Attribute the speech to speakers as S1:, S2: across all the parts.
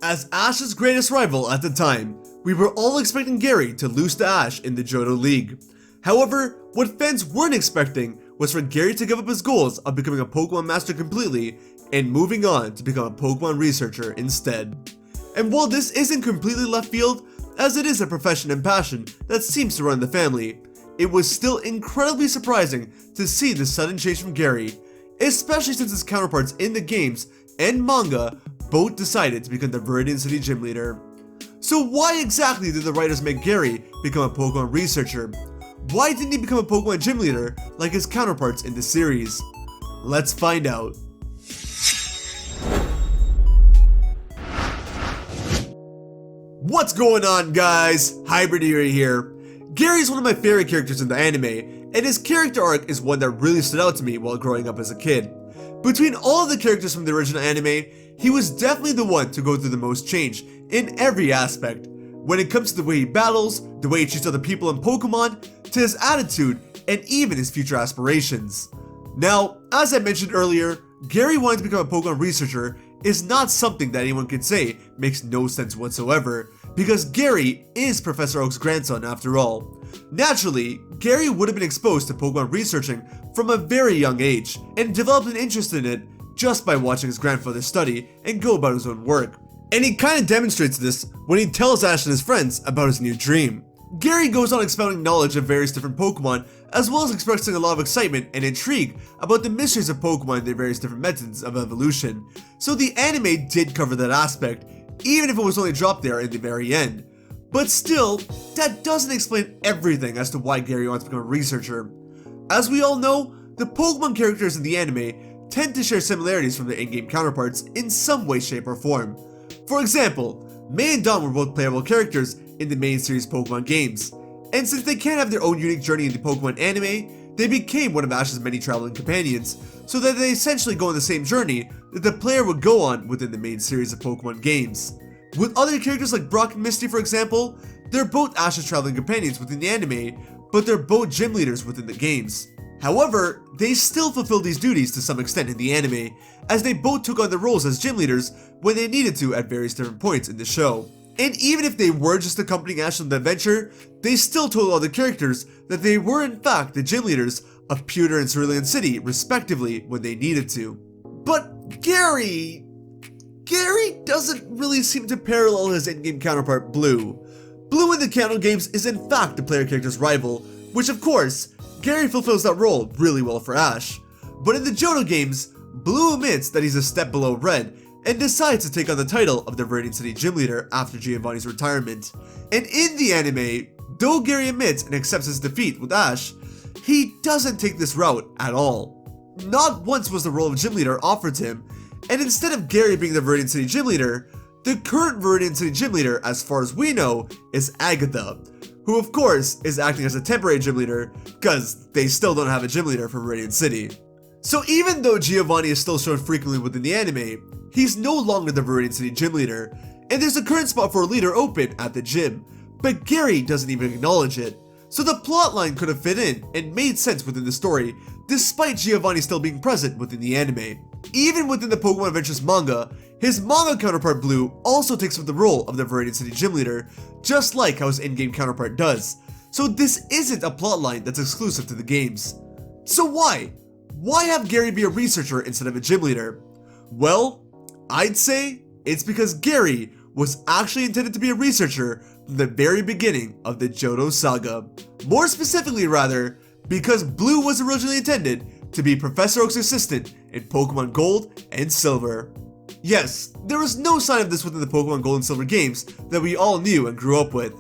S1: As Ash's greatest rival at the time, we were all expecting Gary to lose to Ash in the Johto League. However, what fans weren't expecting was for Gary to give up his goals of becoming a Pokemon Master completely and moving on to become a Pokemon researcher instead. And while this isn't completely left field, as it is a profession and passion that seems to run in the family, it was still incredibly surprising to see the sudden change from Gary, especially since his counterparts in the games and manga both decided to become the Viridian City Gym Leader. So why exactly did the writers make Gary become a Pokemon researcher? Why didn't he become a Pokemon Gym Leader like his counterparts in the series? Let's find out. What's going on, guys? HybridHero here. Gary is one of my favorite characters in the anime, and his character arc is one that really stood out to me while growing up as a kid. Between all of the characters from the original anime, he was definitely the one to go through the most change in every aspect. When it comes to the way he battles, the way he treats other people and Pokemon, to his attitude, and even his future aspirations. Now, as I mentioned earlier, Gary wanting to become a Pokemon researcher is not something that anyone could say makes no sense whatsoever, because Gary is Professor Oak's grandson after all. Naturally, Gary would have been exposed to Pokemon researching from a very young age, and developed an interest in it just by watching his grandfather study and go about his own work. And he kinda demonstrates this when he tells Ash and his friends about his new dream. Gary goes on expounding knowledge of various different Pokemon, as well as expressing a lot of excitement and intrigue about the mysteries of Pokemon and their various different methods of evolution. So the anime did cover that aspect, even if it was only dropped there in the very end. But still, that doesn't explain everything as to why Gary wants to become a researcher. As we all know, the Pokemon characters in the anime tend to share similarities from their in-game counterparts in some way, shape, or form. For example, May and Dawn were both playable characters in the main series Pokemon games, and since they can't have their own unique journey in the Pokemon anime, they became one of Ash's many traveling companions, so that they essentially go on the same journey that the player would go on within the main series of Pokemon games. With other characters like Brock and Misty, for example, they're both Ash's traveling companions within the anime, but they're both gym leaders within the games. However, they still fulfill these duties to some extent in the anime, as they both took on the roles as gym leaders when they needed to at various different points in the show. And even if they were just accompanying Ash on the adventure, they still told all the characters that they were in fact the gym leaders of Pewter and Cerulean City, respectively, when they needed to. But Gary doesn't really seem to parallel his in-game counterpart Blue. Blue in the canon games is in fact the player character's rival, which of course, Gary fulfills that role really well for Ash. But in the Johto games, Blue admits that he's a step below Red, and decides to take on the title of the Viridian City Gym Leader after Giovanni's retirement. And in the anime, though Gary admits and accepts his defeat with Ash, he doesn't take this route at all. Not once was the role of Gym Leader offered to him, and instead of Gary being the Viridian City Gym Leader, the current Viridian City Gym Leader, as far as we know, is Agatha, who of course is acting as a temporary gym leader, because they still don't have a gym leader for Viridian City. So even though Giovanni is still shown frequently within the anime, he's no longer the Viridian City Gym Leader, and there's a current spot for a leader open at the gym, but Gary doesn't even acknowledge it. So the plotline could have fit in and made sense within the story, despite Giovanni still being present within the anime. Even within the Pokemon Adventures manga, his manga counterpart Blue also takes up the role of the Viridian City Gym Leader, just like how his in-game counterpart does. So this isn't a plotline that's exclusive to the games. So why? Why have Gary be a researcher instead of a gym leader? Well, I'd say it's because Gary was actually intended to be a researcher from the very beginning of the Johto saga. More specifically rather, because Blue was originally intended to be Professor Oak's assistant in Pokemon Gold and Silver. Yes, there was no sign of this within the Pokemon Gold and Silver games that we all knew and grew up with.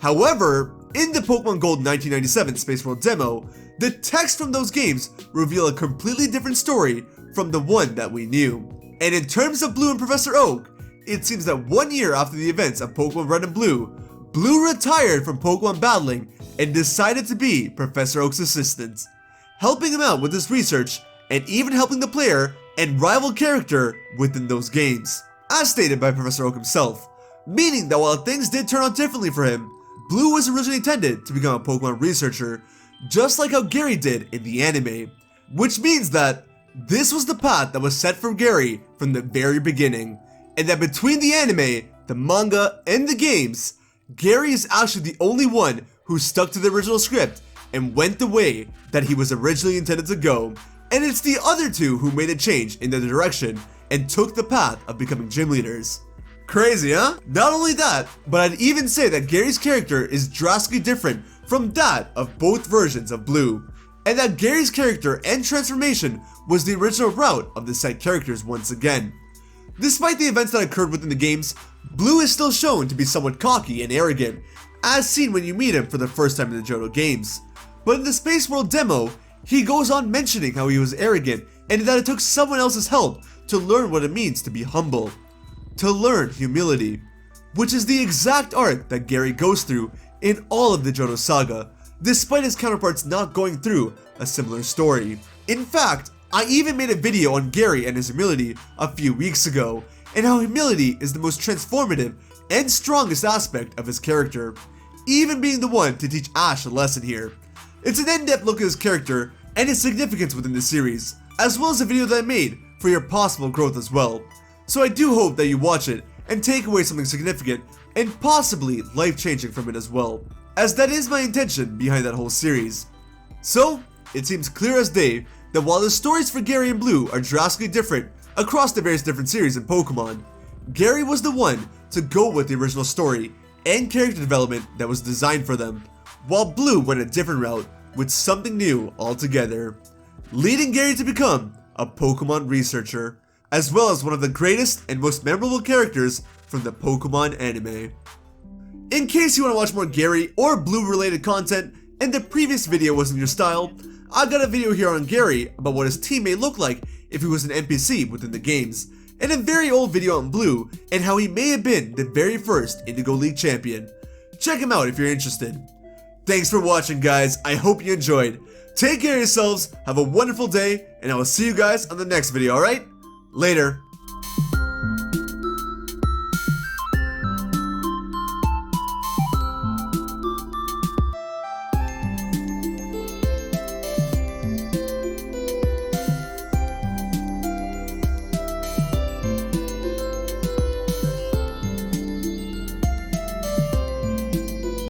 S1: However, in the Pokemon Gold 1997 Space World demo, the text from those games reveal a completely different story from the one that we knew. And in terms of Blue and Professor Oak, it seems that 1 year after the events of Pokemon Red and Blue, Blue retired from Pokemon battling and decided to be Professor Oak's assistant, helping him out with his research and even helping the player and rival character within those games, as stated by Professor Oak himself, meaning that while things did turn out differently for him, Blue was originally intended to become a Pokemon researcher, just like how Gary did in the anime, which means that this was the path that was set for Gary from the very beginning, and that between the anime, the manga, and the games, Gary is actually the only one who stuck to the original script and went the way that he was originally intended to go, and it's the other two who made a change in their direction and took the path of becoming gym leaders. Crazy, huh? Not only that, but I'd even say that Gary's character is drastically different from that of both versions of Blue, and that Gary's character and transformation was the original route of the side characters once again. Despite the events that occurred within the games, Blue is still shown to be somewhat cocky and arrogant, as seen when you meet him for the first time in the Johto games. But in the Space World demo, he goes on mentioning how he was arrogant and that it took someone else's help to learn what it means to be humble, to learn humility, which is the exact arc that Gary goes through in all of the Johto saga, despite his counterparts not going through a similar story. In fact, I even made a video on Gary and his humility a few weeks ago, and how humility is the most transformative and strongest aspect of his character, even being the one to teach Ash a lesson here. It's an in-depth look at his character and his significance within the series, as well as a video that I made for your possible growth as well. So I do hope that you watch it and take away something significant and possibly life-changing from it as well, as that is my intention behind that whole series. So, it seems clear as day that while the stories for Gary and Blue are drastically different across the various different series in Pokemon, Gary was the one to go with the original story and character development that was designed for them, while Blue went a different route with something new altogether, leading Gary to become a Pokemon researcher, as well as one of the greatest and most memorable characters from the Pokemon anime. In case you want to watch more Gary or Blue related content and the previous video wasn't your style, I've got a video here on Gary about what his team may look like if he was an NPC within the games, and a very old video on Blue and how he may have been the very first Indigo League champion. Check him out if you're interested. Thanks for watching, guys. I hope you enjoyed. Take care of yourselves, have a wonderful day, and I will see you guys on the next video, alright? Later.